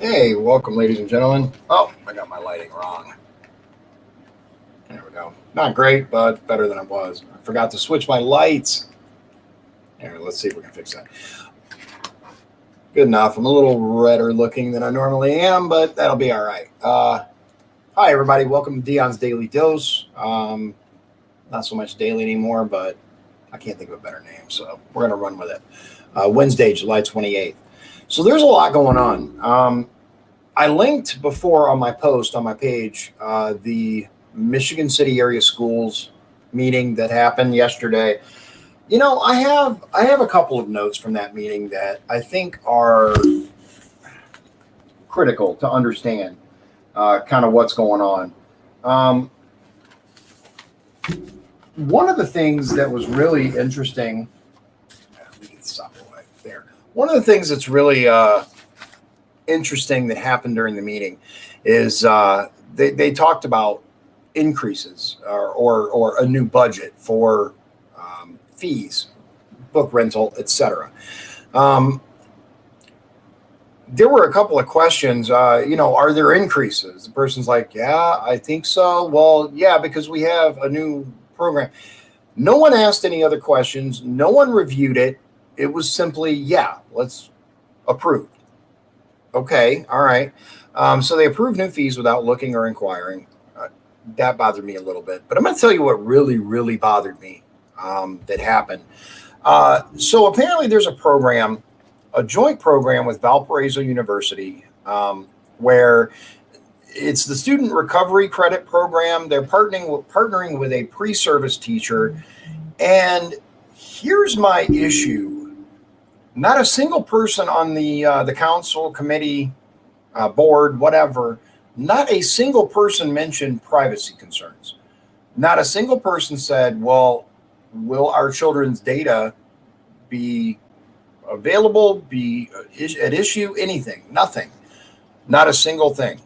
Hey, welcome, ladies and gentlemen. Oh, I got my lighting wrong. There we go. Not great, but better than it was. I forgot to switch my lights. Here, let's see if we can fix that. Good enough. I'm a little redder looking than I normally am, but that'll be all right. Hi, everybody. Welcome to Dion's Daily Dose. Not so much daily anymore, but I can't think of a better name, so we're going to run with it. Wednesday, July 28th. So there's a lot going on. I linked before on my post on my page the Michigan City area schools meeting that happened yesterday. You know, I have a couple of notes from that meeting that I think are critical to understand kind of what's going on. One of the things that was really interesting, let me get this up right there. One of the things that's really interesting that happened during the meeting is they talked about increases or a new budget for fees, book rental, etc. There were a couple of questions, are there increases? The person's like, yeah, I think so. Well, yeah, because we have a new program. No one asked any other questions. No one reviewed it. It was simply, yeah, let's approve. Okay, all right. So they approved new fees without looking or inquiring. That bothered me a little bit. But I'm going to tell you what really, really bothered me that happened. So apparently there's a program, a joint program with Valparaiso University, where it's the Student Recovery Credit Program. They're partnering with a pre-service teacher. And here's my issue. Not a single person on the council, committee, board, whatever, not a single person mentioned privacy concerns. Not a single person said, well, will our children's data be available, be at issue, anything? Nothing. Not a single thing.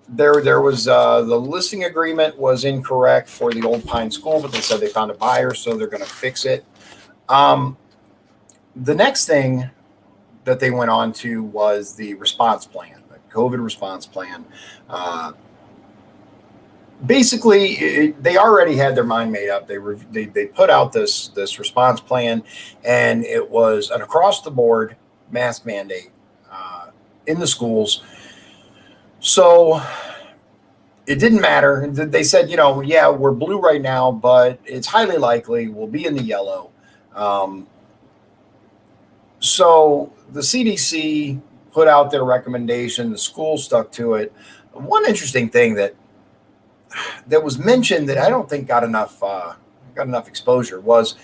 There was the listing agreement was incorrect for the Old Pine School, but they said they found a buyer, so they're going to fix it. The next thing that they went on to was the response plan, the COVID response plan. Basically, they already had their mind made up. They put out this response plan, and it was an across the board mask mandate in the schools. So it didn't matter. They said, yeah, we're blue right now, but it's highly likely we'll be in the yellow. So the CDC put out their recommendation. The school stuck to it. One interesting thing that was mentioned that I don't think got enough exposure was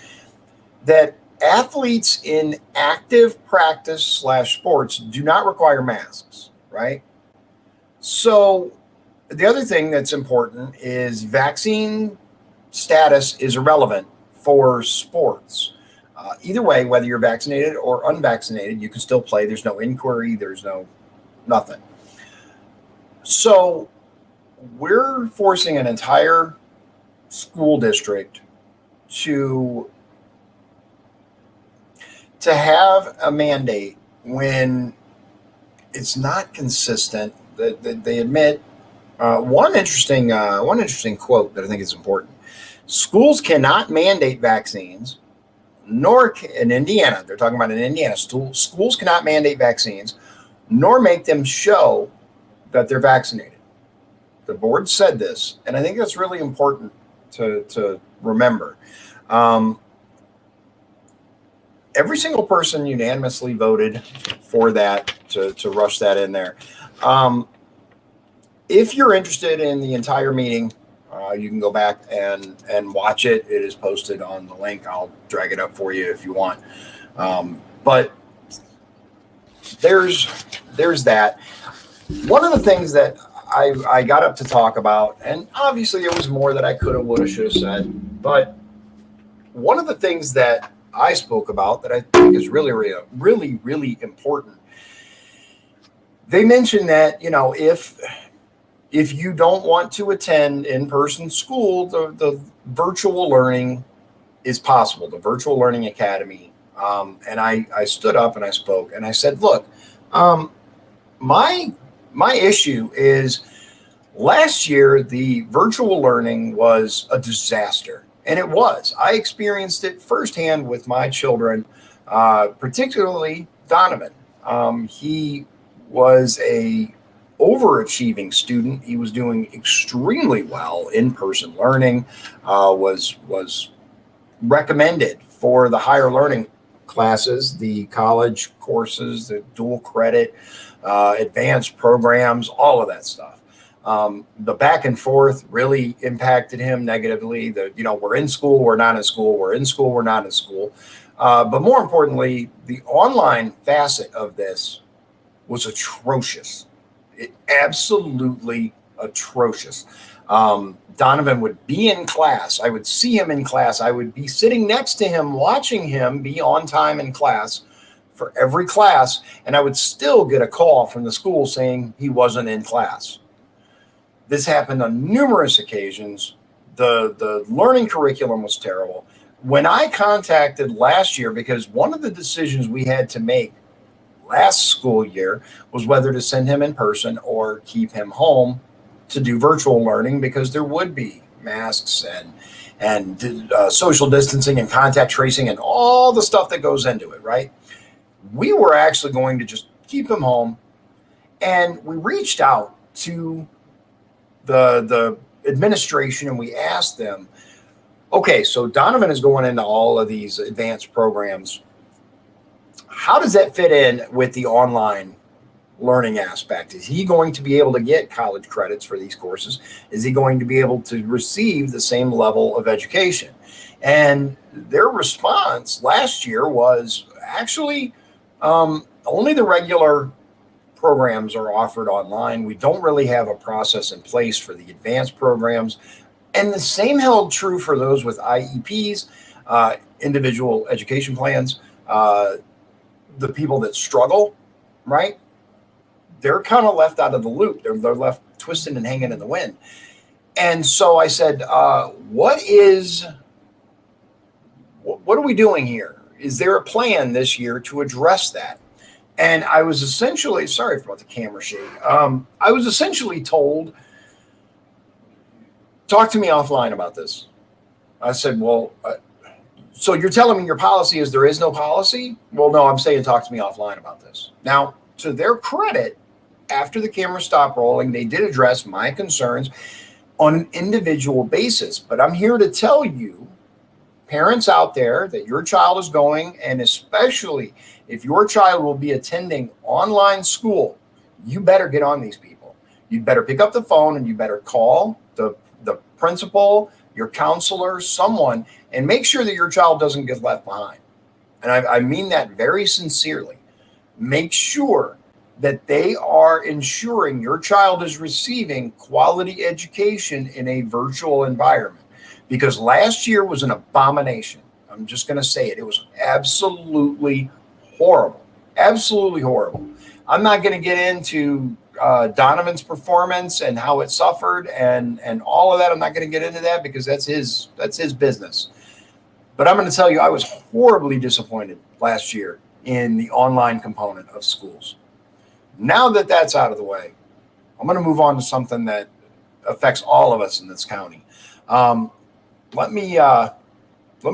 that athletes in active practice / sports do not require masks, right? So the other thing that's important is vaccine status is irrelevant for sports. Either way, whether you're vaccinated or unvaccinated, you can still play. There's no inquiry. There's no nothing. So we're forcing an entire school district to have a mandate when it's not consistent. They admit one interesting quote that I think is important. Schools cannot mandate vaccines. Nor in Indiana, they're talking about in Indiana, schools cannot mandate vaccines, nor make them show that they're vaccinated. The board said this, and I think that's really important to remember. Every single person unanimously voted for that to rush that in there. If you're interested in the entire meeting, you can go back and watch it. It is posted on the link. I'll drag it up for you if you want. But there's that. One of the things that I got up to talk about, and obviously there was more that I could have, would have, should have said, but one of the things that I spoke about that I think is really, really, really, really important. They mentioned that, if you don't want to attend in-person school, the virtual learning is possible, the Virtual Learning Academy. And I stood up and I spoke and I said, look, my issue is last year the virtual learning was a disaster, and it was. I experienced it firsthand with my children, particularly Donovan. He was a overachieving student. He was doing extremely well in person learning. Was recommended for the higher learning classes, the college courses, the dual credit, advanced programs, all of that stuff. The back and forth really impacted him negatively. We're in school, we're not in school, we're in school, we're not in school. But more importantly, the online facet of this was atrocious. Absolutely atrocious. Donovan would be in class. I would see him in class. I would be sitting next to him, watching him be on time in class for every class. And I would still get a call from the school saying he wasn't in class. This happened on numerous occasions. The learning curriculum was terrible. When I contacted last year, because one of the decisions we had to make last school year was whether to send him in person or keep him home to do virtual learning, because there would be masks and social distancing and contact tracing and all the stuff that goes into it, right? We were actually going to just keep him home, and we reached out to the administration and we asked them, okay, so Donovan is going into all of these advanced programs. How does that fit in with the online learning aspect? Is he going to be able to get college credits for these courses? Is he going to be able to receive the same level of education? And their response last year was actually only the regular programs are offered online. We don't really have a process in place for the advanced programs. And the same held true for those with IEPs, individual education plans, the people that struggle, right? They're kind of left out of the loop. They're left twisted and hanging in the wind. And so I said, what are we doing here? Is there a plan this year to address that? And I was essentially, sorry about the camera shake. I was essentially told, talk to me offline about this. I said, well, so you're telling me your policy is there is no policy? Well, no, I'm saying talk to me offline about this. Now, to their credit, after the camera stopped rolling, they did address my concerns on an individual basis. But I'm here to tell you, parents out there, that your child is going, and especially if your child will be attending online school, you better get on these people. You better pick up the phone and you better call the principal, your counselor, someone, and make sure that your child doesn't get left behind. And I mean that very sincerely. Make sure that they are ensuring your child is receiving quality education in a virtual environment. Because last year was an abomination. I'm just going to say it. It was absolutely horrible. Absolutely horrible. I'm not going to get into Donovan's performance and how it suffered and all of that. I'm not going to get into that because that's his business. But I'm going to tell you, I was horribly disappointed last year in the online component of schools. Now that that's out of the way, I'm going to move on to something that affects all of us in this county. Let me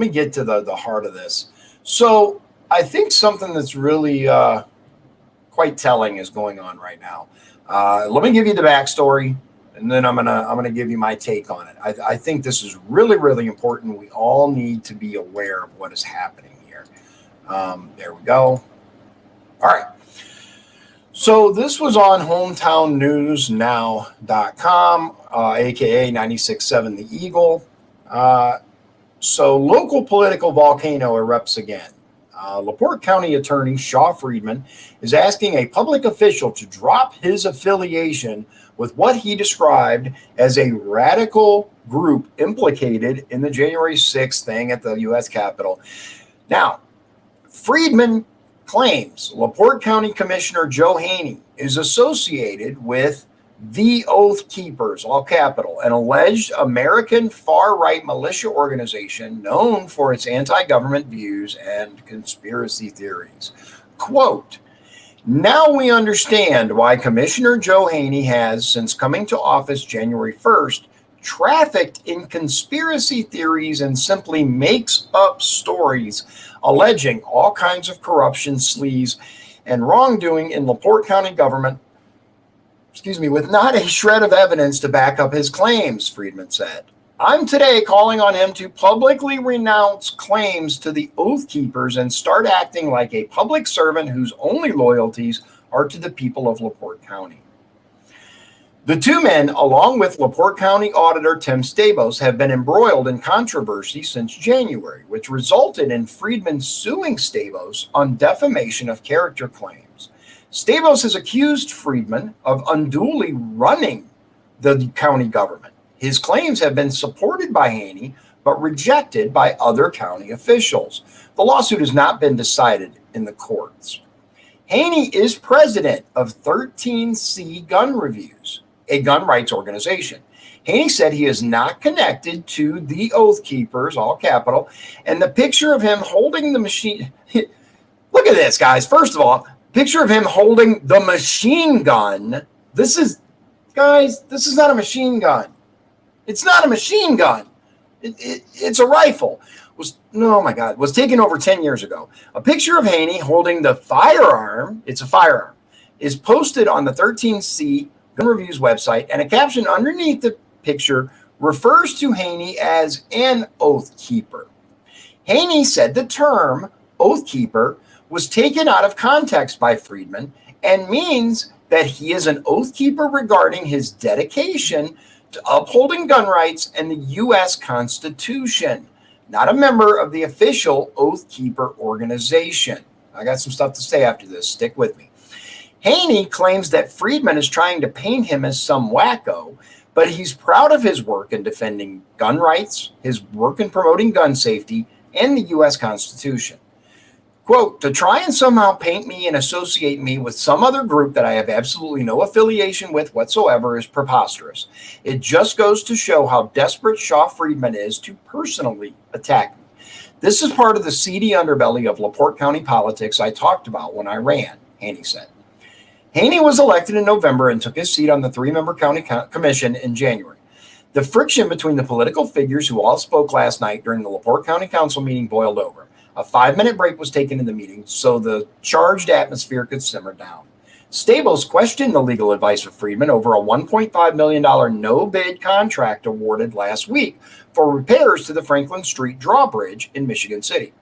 get to the heart of this. So I think something that's really quite telling is going on right now. Let me give you the backstory, and then I'm gonna give you my take on it. I think this is really, really important. We all need to be aware of what is happening here. There we go. All right. So this was on hometownnewsnow.com, aka 96.7 The Eagle. So local political volcano erupts again. LaPorte County Attorney Shaw Friedman is asking a public official to drop his affiliation with what he described as a radical group implicated in the January 6th thing at the U.S. Capitol. Now, Friedman claims LaPorte County Commissioner Joe Haney is associated with the Oath Keepers, all capital, an alleged American far-right militia organization known for its anti-government views and conspiracy theories. Quote, Now we understand why Commissioner Joe Haney has, since coming to office January 1st, trafficked in conspiracy theories and simply makes up stories alleging all kinds of corruption, sleaze, and wrongdoing in LaPorte County government, with not a shred of evidence to back up his claims, Friedman said. I'm today calling on him to publicly renounce claims to the Oath Keepers and start acting like a public servant whose only loyalties are to the people of LaPorte County. The two men, along with LaPorte County Auditor Tim Stabos, have been embroiled in controversy since January, which resulted in Friedman suing Stabos on defamation of character claims. Stabos has accused Friedman of unduly running the county government. His claims have been supported by Haney, but rejected by other county officials. The lawsuit has not been decided in the courts. Haney is president of 13C Gun Reviews, a gun rights organization. Haney said he is not connected to the Oath Keepers, all capital, and the picture of him holding the machine. Look at this, guys. First of all, picture of him holding the machine gun. This is not a machine gun. It's not a machine gun. It's a rifle. Was taken over 10 years ago. A picture of Haney holding the firearm, it's a firearm, is posted on the 13C Gun Reviews website, and a caption underneath the picture refers to Haney as an Oath Keeper. Haney said the term Oath Keeper was taken out of context by Friedman and means that he is an Oath Keeper regarding his dedication to upholding gun rights and the U.S. Constitution, not a member of the official Oath Keeper organization. I got some stuff to say after this. Stick with me. Haney claims that Friedman is trying to paint him as some wacko, but he's proud of his work in defending gun rights, his work in promoting gun safety, and the U.S. Constitution. Quote, to try and somehow paint me and associate me with some other group that I have absolutely no affiliation with whatsoever is preposterous. It just goes to show how desperate Shaw Friedman is to personally attack me. This is part of the seedy underbelly of LaPorte County politics I talked about when I ran, Haney said. Haney was elected in November and took his seat on the three-member county commission in January. The friction between the political figures who all spoke last night during the LaPorte County Council meeting boiled over. A 5-minute break was taken in the meeting so the charged atmosphere could simmer down. Stabos questioned the legal advice of Friedman over a $1.5 million no-bid contract awarded last week for repairs to the Franklin Street drawbridge in Michigan City.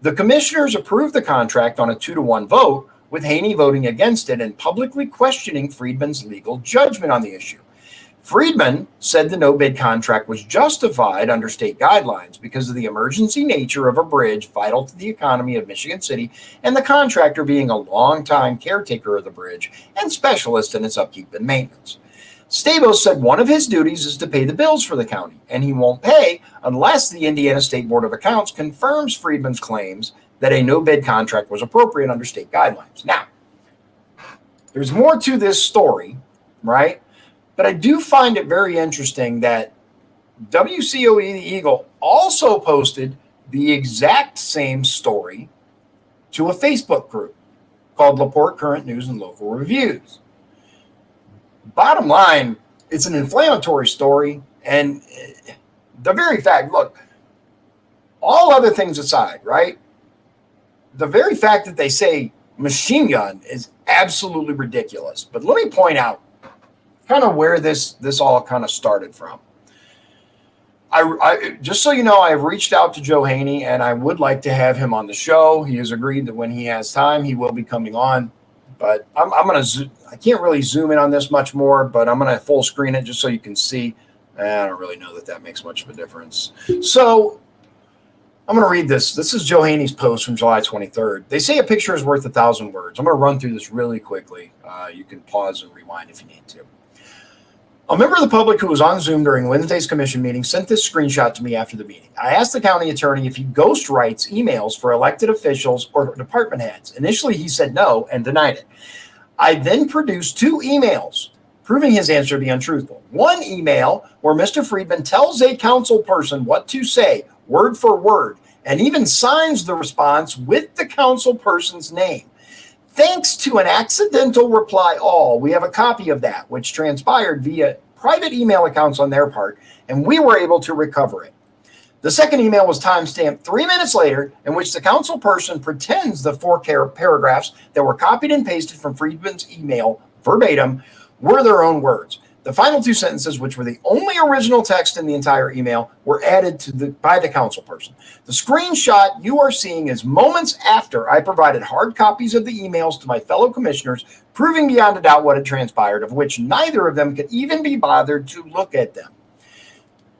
The commissioners approved the contract on a 2-1 vote, with Haney voting against it and publicly questioning Friedman's legal judgment on the issue. Friedman said the no-bid contract was justified under state guidelines because of the emergency nature of a bridge vital to the economy of Michigan City and the contractor being a longtime caretaker of the bridge and specialist in its upkeep and maintenance. Stabos said one of his duties is to pay the bills for the county, and he won't pay unless the Indiana State Board of Accounts confirms Friedman's claims that a no-bid contract was appropriate under state guidelines. Now, there's more to this story, right? But I do find it very interesting that WCOE The Eagle also posted the exact same story to a Facebook group called LaPorte Current News and Local Reviews. Bottom line, it's an inflammatory story, and the very fact, look, all other things aside, right? The very fact that they say machine gun is absolutely ridiculous. But let me point out kind of where this all kind of started from. I just so you know, I've reached out to Joe Haney, and I would like to have him on the show. He has agreed that when he has time, he will be coming on. But I'm going to I can't really zoom in on this much more, but I'm going to full screen it just so you can see. I don't really know that makes much of a difference. So I'm going to read this. This is Joe Haney's post from July 23rd. They say a picture is worth 1,000 words. I'm going to run through this really quickly. You can pause and rewind if you need to. A member of the public who was on Zoom during Wednesday's commission meeting sent this screenshot to me after the meeting. I asked the county attorney if he ghost writes emails for elected officials or department heads. Initially, he said no and denied it. I then produced 2 emails proving his answer to be untruthful. One email where Mr. Friedman tells a council person what to say, word for word, and even signs the response with the council person's name. Thanks to an accidental reply all, we have a copy of that, which transpired via private email accounts on their part, and we were able to recover it. The second email was timestamped 3 minutes later, in which the council person pretends the 4 paragraphs that were copied and pasted from Friedman's email verbatim were their own words. The final 2 sentences, which were the only original text in the entire email, were added by the council person. The screenshot you are seeing is moments after I provided hard copies of the emails to my fellow commissioners, proving beyond a doubt what had transpired, of which neither of them could even be bothered to look at them.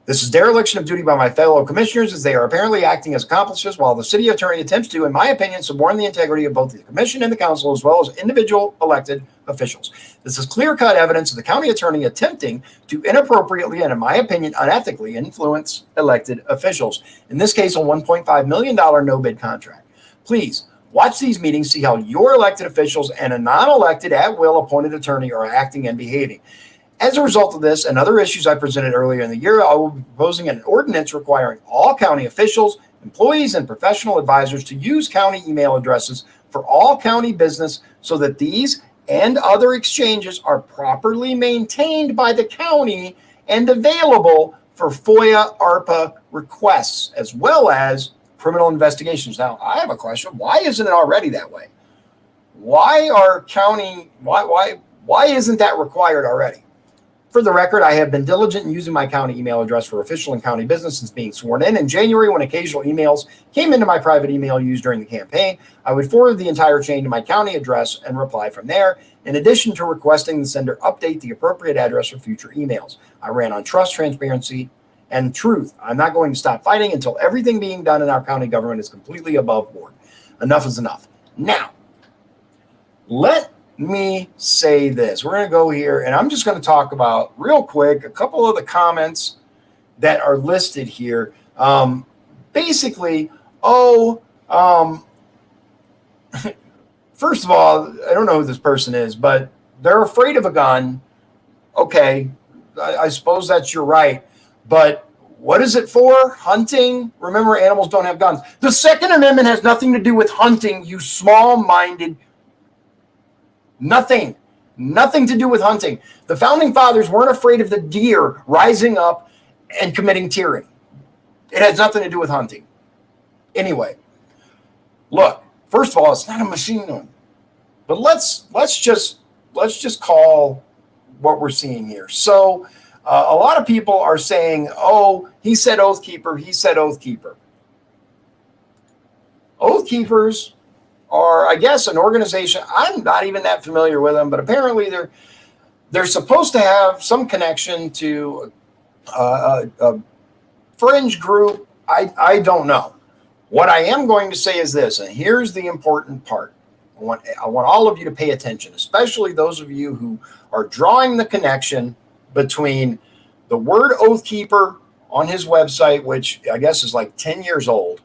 This is dereliction of duty by my fellow commissioners, as they are apparently acting as accomplices while the city attorney attempts to, in my opinion, suborn the integrity of both the commission and the council, as well as individual elected officials. This is clear-cut evidence of the county attorney attempting to inappropriately and, in my opinion, unethically influence elected officials, in this case, a $1.5 million no-bid contract. Please watch these meetings, see how your elected officials and a non-elected at-will appointed attorney are acting and behaving. As a result of this and other issues I presented earlier in the year, I will be proposing an ordinance requiring all county officials, employees, and professional advisors to use county email addresses for all county business so that these and other exchanges are properly maintained by the county and available for FOIA ARPA requests, as well as criminal investigations. Now, I have a question. Why isn't it already that way? Why isn't that required already? For the record, I have been diligent in using my county email address for official and county business since being sworn in. In January, when occasional emails came into my private email used during the campaign, I would forward the entire chain to my county address and reply from there, in addition to requesting the sender update the appropriate address for future emails. I ran on trust, transparency, and truth. I'm not going to stop fighting until everything being done in our county government is completely above board. Enough is enough. Now, let me say this. We're going to go here, and I'm just going to talk about real quick a couple of the comments that are listed here. Basically, first of all, I don't know who this person is, but they're afraid of a gun. Okay, I suppose that's your right, but what is it for? Hunting? Remember, animals don't have guns. The Second Amendment has nothing to do with hunting, you small-minded. Nothing to do with hunting. The founding fathers weren't afraid of the deer rising up and committing tyranny. It has nothing to do with hunting. Anyway, look, first of all, it's not a machine gun. But let's just call what we're seeing here. So a lot of people are saying, oh, he said Oath Keeper, he said Oath Keeper. Oath Keepers are, I guess, an organization. I'm not even that familiar with them, but apparently they're supposed to have some connection to a fringe group. I don't know. What I am going to say is this, and here's the important part. I want all of you to pay attention, especially those of you who are drawing the connection between the word Oath Keeper on his website, which I guess is like 10 years old,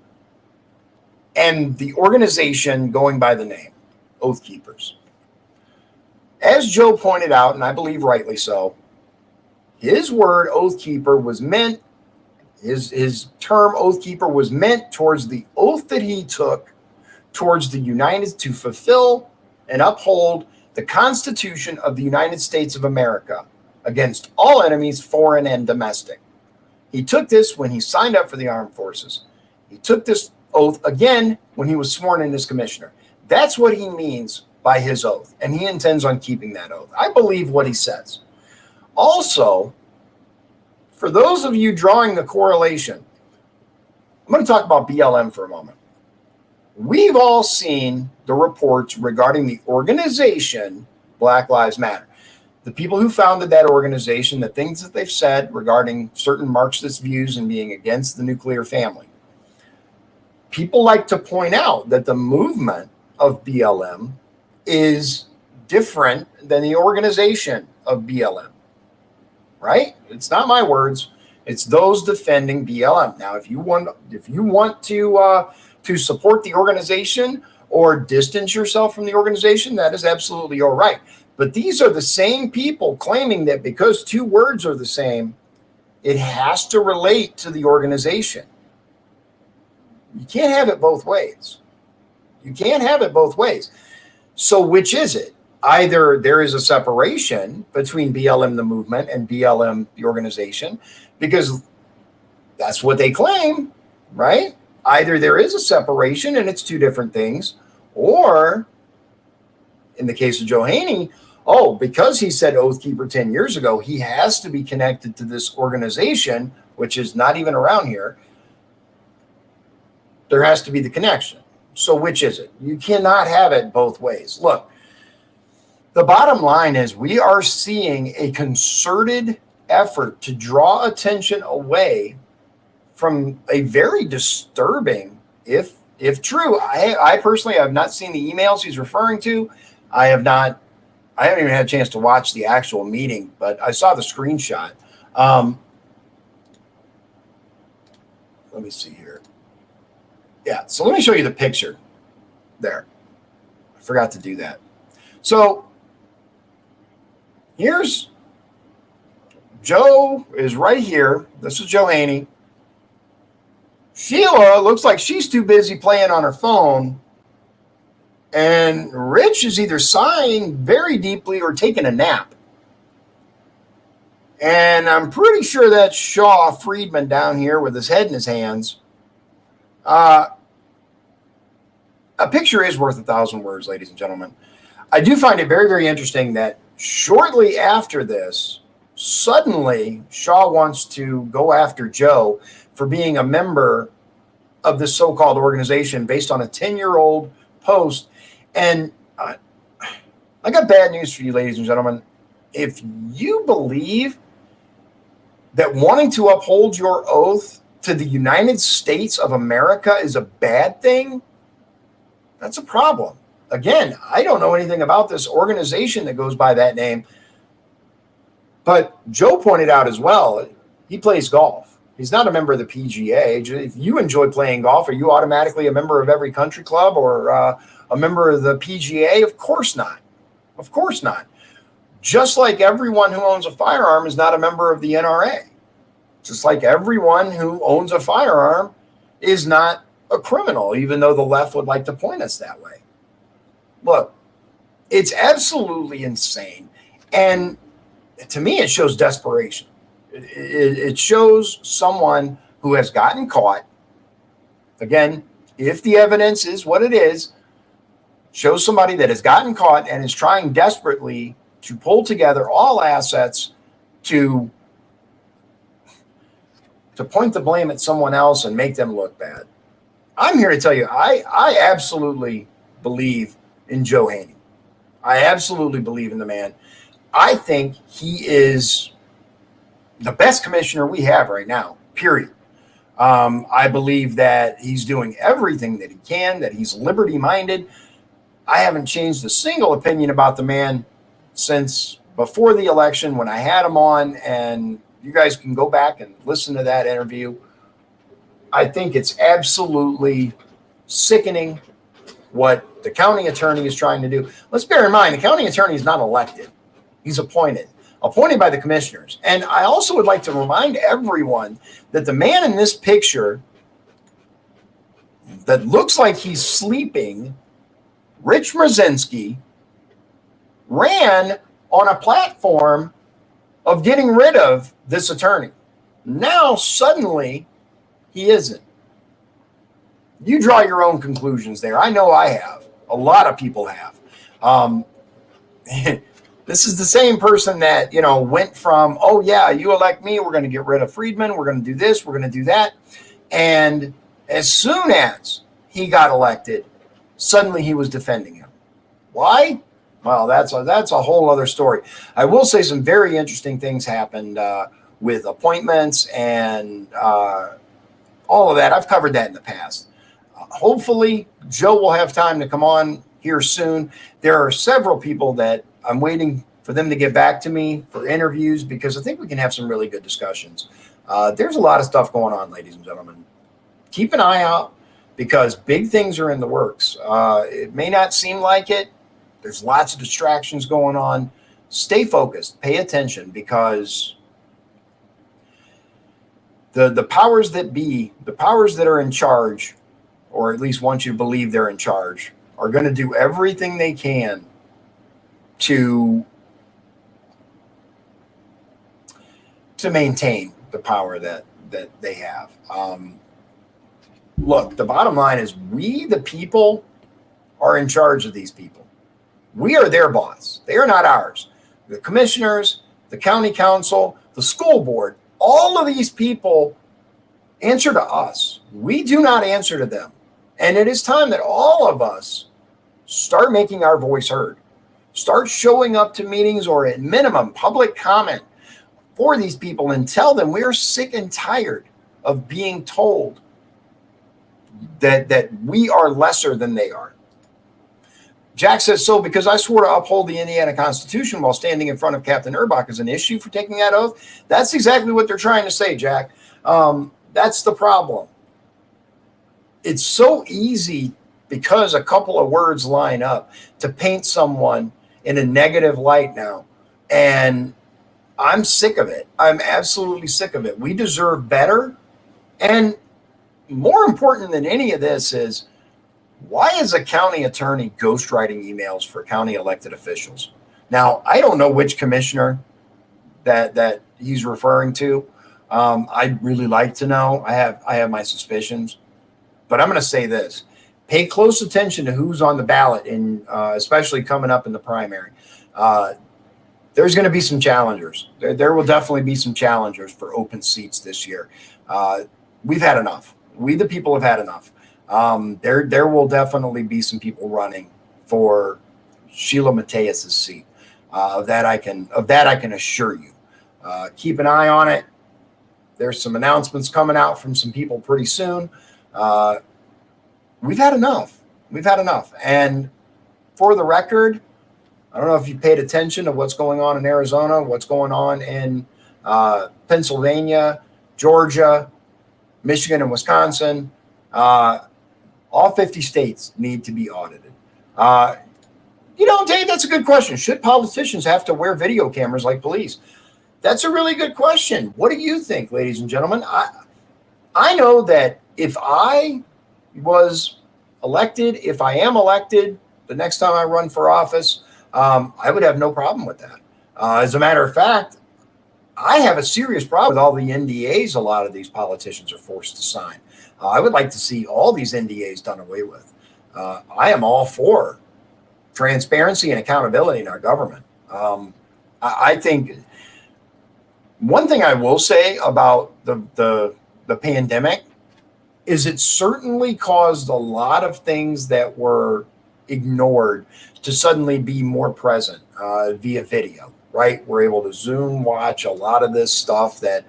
and the organization going by the name Oath Keepers. As Joe pointed out, and I believe rightly so, his word Oath Keeper was meant, his term Oath Keeper was meant towards the oath that he took towards to fulfill and uphold the Constitution of the United States of America against all enemies, foreign and domestic. He took this when he signed up for the armed forces. He took this oath again when he was sworn in as commissioner. That's what he means by his oath, and he intends on keeping that oath. I believe what he says. Also, for those of you drawing the correlation, I'm going to talk about BLM for a moment. We've all seen the reports regarding the organization Black Lives Matter. The people who founded that organization, the things that they've said regarding certain Marxist views and being against the nuclear family. People like to point out that the movement of BLM is different than the organization of BLM, right? It's not my words. It's those defending BLM. Now, if you want to support the organization or distance yourself from the organization, that is absolutely your right. But these are the same people claiming that because two words are the same, it has to relate to the organization. You can't have it both ways. You can't have it both ways. So which is it? Either there is a separation between BLM, the movement, and BLM, the organization, because that's what they claim, right? Either there is a separation and it's two different things, or in the case of Joe Haney, oh, because he said Oath Keeper 10 years ago, he has to be connected to this organization, which is not even around here. There has to be the connection. So which is it? You cannot have it both ways. Look, the bottom line is we are seeing a concerted effort to draw attention away from a very disturbing, if true. I personally have not seen the emails he's referring to. I haven't even had a chance to watch the actual meeting, but I saw the screenshot. Let me see here. Yeah, so let me show you the picture there. I forgot to do that. So here's Joe is right here. This is Joe Haney. Sheila looks like she's too busy playing on her phone. And Rich is either sighing very deeply or taking a nap. And I'm pretty sure that's Shaw Friedman down here with his head in his hands. A picture is worth 1,000 words, ladies and gentlemen. I do find it very, very interesting that shortly after this, suddenly Shaw wants to go after Joe for being a member of this so-called organization based on a 10-year-old post. And I got bad news for you, ladies and gentlemen. If you believe that wanting to uphold your oath to the United States of America is a bad thing, that's a problem. Again, I don't know anything about this organization that goes by that name. But Joe pointed out as well, he plays golf. He's not a member of the PGA. If you enjoy playing golf, are you automatically a member of every country club or a member of the PGA? Of course not. Of course not. Just like everyone who owns a firearm is not a member of the NRA. Just like everyone who owns a firearm is not a criminal, even though the left would like to point us that way. Look, it's absolutely insane. And to me, it shows desperation. It shows someone who has gotten caught. Again, if the evidence is what it is, shows somebody that has gotten caught and is trying desperately to pull together all assets to point the blame at someone else and make them look bad. I'm here to tell you, I absolutely believe in Joe Haney. I absolutely believe in the man. I think he is the best commissioner we have right now, period. I believe that he's doing everything that he can, that he's liberty-minded. I haven't changed a single opinion about the man since before the election when I had him on, and you guys can go back and listen to that interview. I think it's absolutely sickening what the county attorney is trying to do. Let's bear in mind, the county attorney is not elected. He's appointed by the commissioners. And I also would like to remind everyone that the man in this picture that looks like he's sleeping, Rich Mrazinski, ran on a platform of getting rid of this attorney. Now, suddenly, he isn't. You draw your own conclusions there. I know I have. A lot of people have. This is the same person that, went from, oh, yeah, you elect me, we're going to get rid of Friedman, we're going to do this, we're going to do that. And as soon as he got elected, suddenly he was defending him. Why? Well, that's a whole other story. I will say some very interesting things happened with appointments and all of that. I've covered that in the past. Hopefully, Joe will have time to come on here soon. There are several people that I'm waiting for them to get back to me for interviews because I think we can have some really good discussions. There's a lot of stuff going on, ladies and gentlemen. Keep an eye out because big things are in the works. It may not seem like it. There's lots of distractions going on. Stay focused. Pay attention because the powers that be, the powers that are in charge, or at least want you to believe they're in charge, are going to do everything they can to maintain the power that they have. Look, the bottom line is we, the people, are in charge of these people. We are their boss. They are not ours. The commissioners, the county council, the school board, all of these people answer to us. We do not answer to them. And it is time that all of us start making our voice heard. Start showing up to meetings, or at minimum public comment for these people, and tell them we are sick and tired of being told that we are lesser than they are. Jack says, so because I swore to uphold the Indiana Constitution while standing in front of Captain Urbach is an issue for taking that oath. That's exactly what they're trying to say, Jack. That's the problem. It's so easy, because a couple of words line up, to paint someone in a negative light now. And I'm sick of it. I'm absolutely sick of it. We deserve better. And more important than any of this is, why is a county attorney ghostwriting emails for county elected officials? Now, I don't know which commissioner that he's referring to. I'd really like to know. I have my suspicions. But I'm going to say this. Pay close attention to who's on the ballot, especially coming up in the primary. There's going to be some challengers. There will definitely be some challengers for open seats this year. We've had enough. We, the people, have had enough. There will definitely be some people running for Sheila Mateus's seat. Of that I can assure you. Keep an eye on it. There's some announcements coming out from some people pretty soon. We've had enough. We've had enough. And for the record, I don't know if you paid attention to what's going on in Arizona, what's going on in Pennsylvania, Georgia, Michigan, and Wisconsin. All 50 states need to be audited. Dave, that's a good question. Should politicians have to wear video cameras like police? That's a really good question. What do you think, ladies and gentlemen? I know that if I was elected, if I am elected, the next time I run for office, I would have no problem with that. As a matter of fact, I have a serious problem with all the NDAs a lot of these politicians are forced to sign. I would like to see all these NDAs done away with. I am all for transparency and accountability in our government. I think one thing I will say about the pandemic is it certainly caused a lot of things that were ignored to suddenly be more present via video, right? We're able to Zoom watch a lot of this stuff that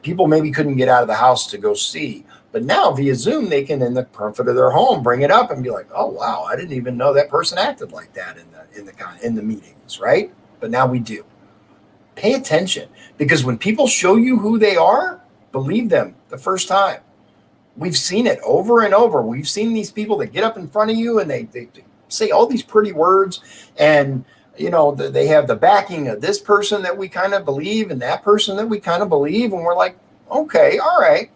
people maybe couldn't get out of the house to go see. But now via Zoom, they can, in the comfort of their home, bring it up and be like, oh, wow, I didn't even know that person acted like that in the meetings, right? But now we do. Pay attention, because when people show you who they are, believe them the first time. We've seen it over and over. We've seen these people that get up in front of you and they say all these pretty words, and they have the backing of this person that we kind of believe and that person that we kind of believe, and we're like, okay, all right.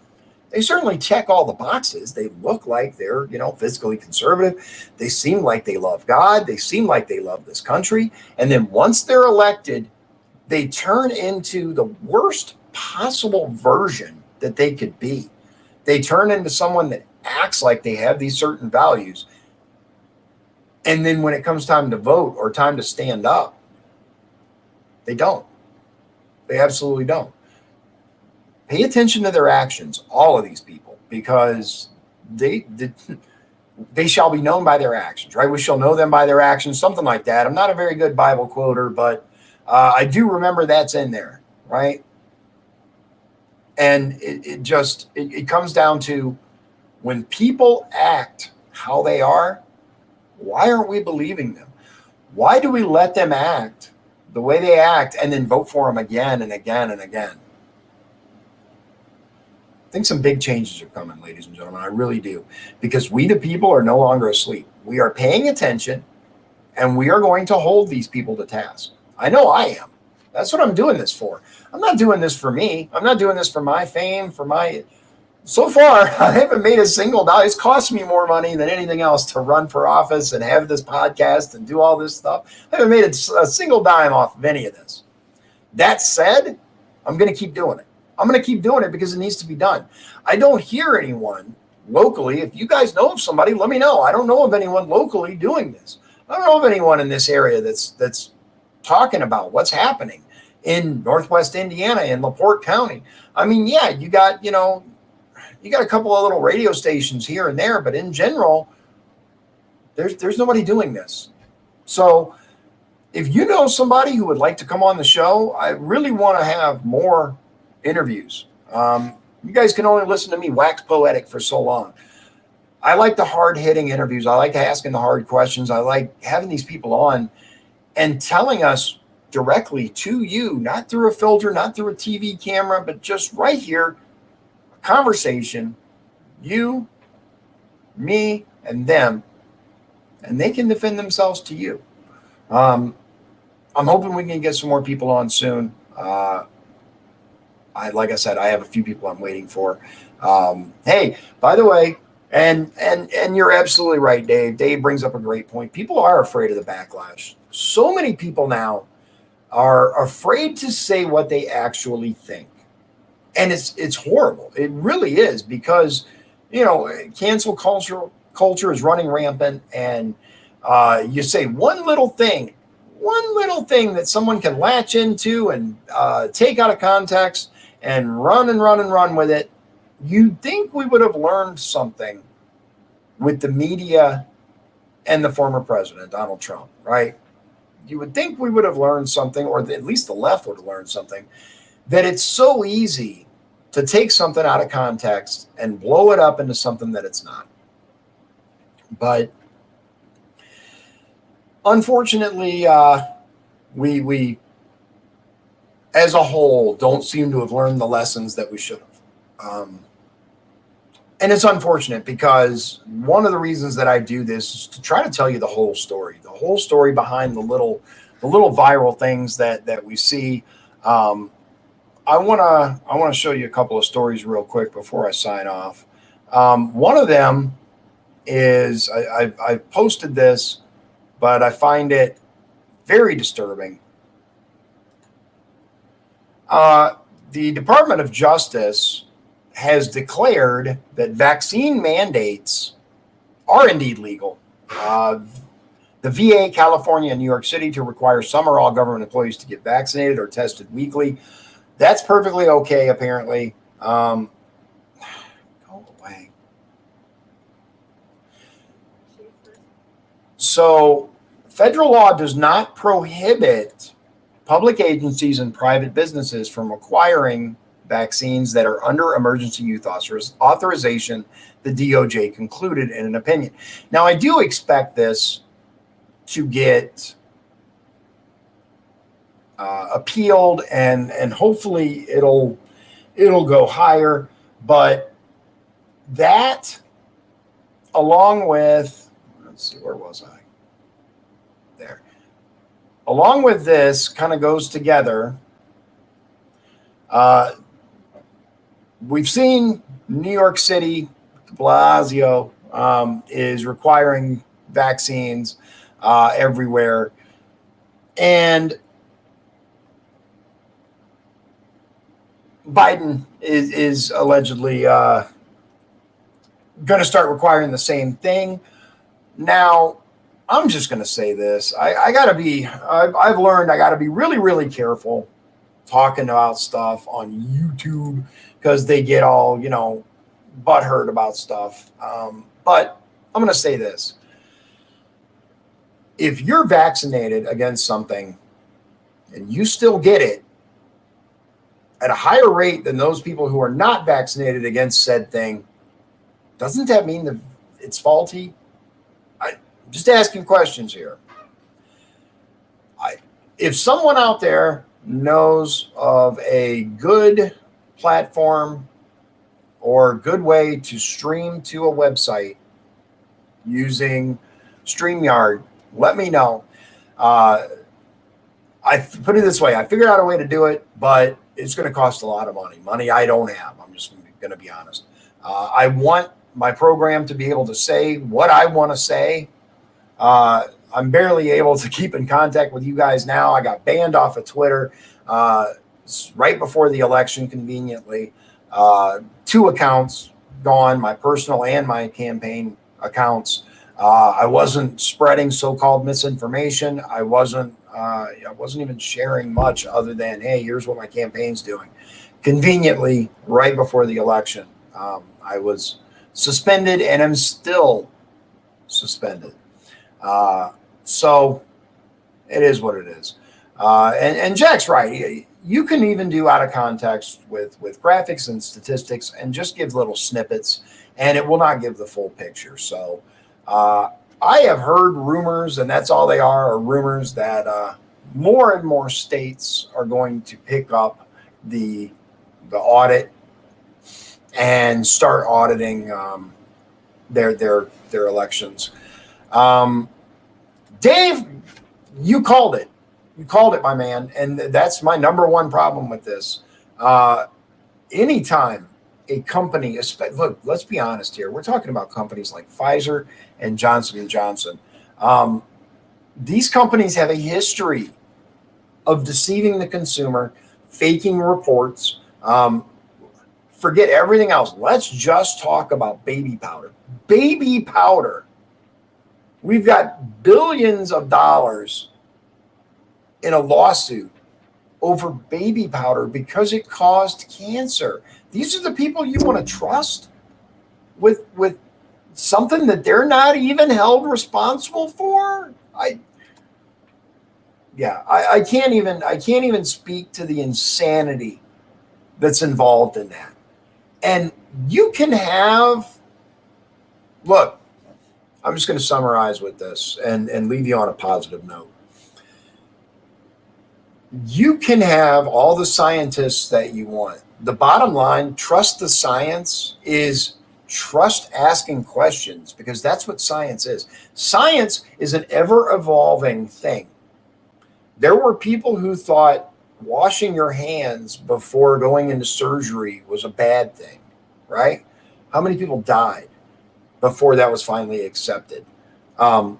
They certainly check all the boxes. They look like they're, fiscally conservative. They seem like they love God. They seem like they love this country. And then once they're elected, they turn into the worst possible version that they could be. They turn into someone that acts like they have these certain values. And then when it comes time to vote or time to stand up, they don't. They absolutely don't. Pay attention to their actions, all of these people, because they shall be known by their actions, right? We shall know them by their actions, something like that. I'm not a very good Bible quoter, but I do remember that's in there, right? And it comes down to, when people act how they are, why aren't we believing them? Why do we let them act the way they act and then vote for them again and again and again? I think some big changes are coming, ladies and gentlemen. I really do. Because we, the people, are no longer asleep. We are paying attention, and we are going to hold these people to task. I know I am. That's what I'm doing this for. I'm not doing this for me. I'm not doing this for my fame, for my So far, I haven't made a single dollar. It's cost me more money than anything else to run for office and have this podcast and do all this stuff. I haven't made a single dime off of any of this. That said, I'm going to keep doing it. I'm going to keep doing it because it needs to be done. I don't hear anyone locally. If you guys know of somebody, let me know. I don't know of anyone locally doing this. I don't know of anyone in this area that's talking about what's happening in Northwest Indiana in LaPorte County. I mean, yeah, you got a couple of little radio stations here and there, but in general, there's nobody doing this. So if you know somebody who would like to come on the show, I really want to have more interviews. You guys can only listen to me wax poetic for so long. I like the hard-hitting interviews. I like asking the hard questions. I like having these people on and telling us directly to you, not through a filter, not through a TV camera, but just right here, a conversation, you, me, and them, and they can defend themselves to you. I'm hoping we can get some more people on soon. Like I said, I have a few people I'm waiting for. Hey, by the way, and you're absolutely right, Dave. Dave brings up a great point. People are afraid of the backlash. So many people now are afraid to say what they actually think. And it's horrible. It really is, because, cancel culture is running rampant, and you say one little thing that someone can latch into and take out of context and run with it. You'd think we would have learned something with the media and the former president, Donald Trump, right? You would think we would have learned something, or at least the left would have learned something, that it's so easy to take something out of context and blow it up into something that it's not. But unfortunately, we as a whole don't seem to have learned the lessons that we should have. And it's unfortunate, because one of the reasons that I do this is to try to tell you the whole story behind the little viral things that we see. I want to show you a couple of stories real quick before I sign off. One of them is I posted this, but I find it very disturbing. The Department of Justice has declared that vaccine mandates are indeed legal. The VA, California, and New York City to require some or all government employees to get vaccinated or tested weekly. That's perfectly okay, apparently. Go away. So, federal law does not prohibit public agencies and private businesses from acquiring vaccines that are under emergency use authorization, the DOJ concluded in an opinion. Now, I do expect this to get appealed, and hopefully it'll go higher. But that, along with, let's see, where was I? There. Along with this, kind of goes together. We've seen New York City, de Blasio, is requiring vaccines everywhere. And Biden is allegedly going to start requiring the same thing. Now, I'm just going to say this. I've learned I got to be really, really careful talking about stuff on YouTube, because they get all, butthurt about stuff. But I'm going to say this. If you're vaccinated against something and you still get it at a higher rate than those people who are not vaccinated against said thing, doesn't that mean that it's faulty? I'm just asking questions here. If someone out there knows of a good platform or good way to stream to a website using StreamYard, let me know. I put it this way. I figured out a way to do it, but it's going to cost a lot of money. Money I don't have. I'm just going to be honest. I want my program to be able to say what I want to say. I'm barely able to keep in contact with you guys now. I got banned off of Twitter right before the election, conveniently. 2 accounts gone, my personal and my campaign accounts. I wasn't spreading so-called misinformation. I wasn't even sharing much other than, hey, here's what my campaign's doing. Conveniently, right before the election, I was suspended and am still suspended. So it is what it is. And Jack's right. You can even do out of context with graphics and statistics and just give little snippets, and it will not give the full picture. So I have heard rumors, and that's all they are rumors, that more and more states are going to pick up the audit and start auditing their elections. Dave, you called it. You called it, my man. And that's my number one problem with this. Anytime a company, look, let's be honest here. We're talking about companies like Pfizer and Johnson & Johnson. These companies have a history of deceiving the consumer, faking reports. Forget everything else. Let's just talk about baby powder. Baby powder. We've got billions of dollars in a lawsuit over baby powder because it caused cancer. These are the people you want to trust with something that they're not even held responsible for. I can't even speak to the insanity that's involved in that. And you can have, look, I'm just going to summarize with this and leave you on a positive note. You can have all the scientists that you want. The bottom line, trust the science, is trust asking questions, because that's what science is. Science is an ever-evolving thing. There were people who thought washing your hands before going into surgery was a bad thing, right? How many people died before that was finally accepted? I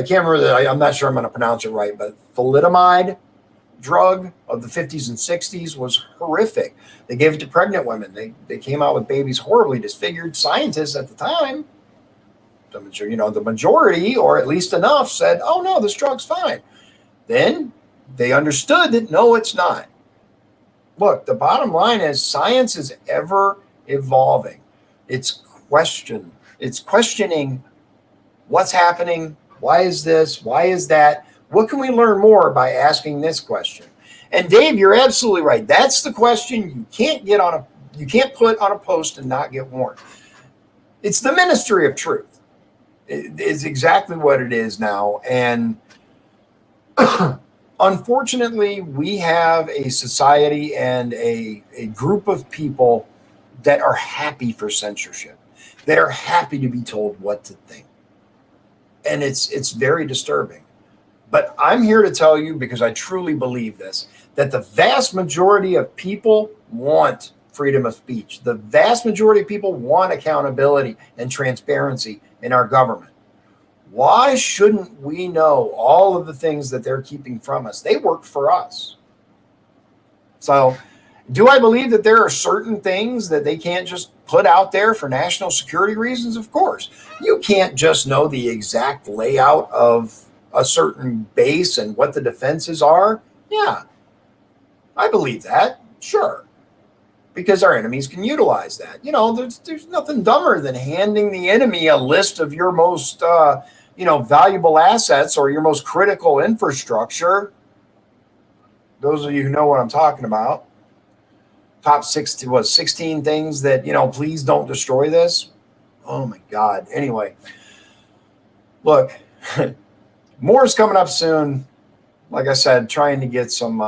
can't remember I'm not sure I'm going to pronounce it right, but thalidomide drug of the 50s and 60s was horrific. They gave it to pregnant women. They came out with babies horribly disfigured. Scientists at the time, the majority, or at least enough, said, oh no, this drug's fine. Then they understood that no, it's not. Look, the bottom line is science is ever evolving. It's questioning what's happening. Why is this? Why is that? What can we learn more by asking this question? And Dave, you're absolutely right. That's the question you can't put on a post and not get warned. It's the ministry of truth. It's exactly what it is now. And unfortunately, we have a society and a group of people that are happy for censorship. They are happy to be told what to think. And it's very disturbing. But I'm here to tell you, because I truly believe this, that the vast majority of people want freedom of speech. The vast majority of people want accountability and transparency in our government. Why shouldn't we know all of the things that they're keeping from us? They work for us. So, do I believe that there are certain things that they can't just put out there for national security reasons? Of course. You can't just know the exact layout of a certain base and what the defenses are. Yeah, I believe that. Sure. Because our enemies can utilize that. There's nothing dumber than handing the enemy a list of your most, valuable assets or your most critical infrastructure. Those of you who know what I'm talking about. Top 16 things that, please don't destroy this. Oh my God. Anyway, look, more is coming up soon. Like I said, trying to get some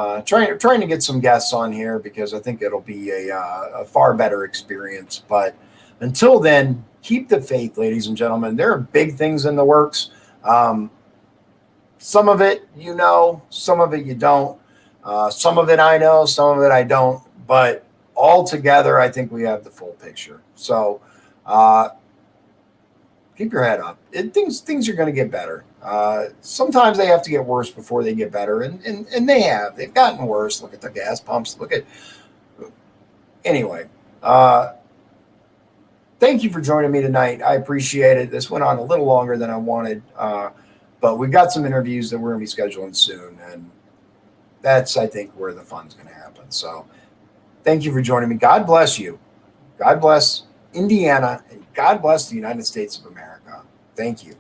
guests on here, because I think it'll be a far better experience. But until then, keep the faith, ladies and gentlemen. There are big things in the works. Some of it, some of it you don't. Some of it I know, some of it I don't, but all together, I think we have the full picture. So keep your head up. Things are going to get better. Sometimes they have to get worse before they get better, and they have. They've gotten worse. Look at the gas pumps. Anyway. Thank you for joining me tonight. I appreciate it. This went on a little longer than I wanted, but we've got some interviews that we're going to be scheduling soon, and that's, I think, where the fun's going to happen. So thank you for joining me. God bless you. God bless Indiana, and God bless the United States of America. Thank you.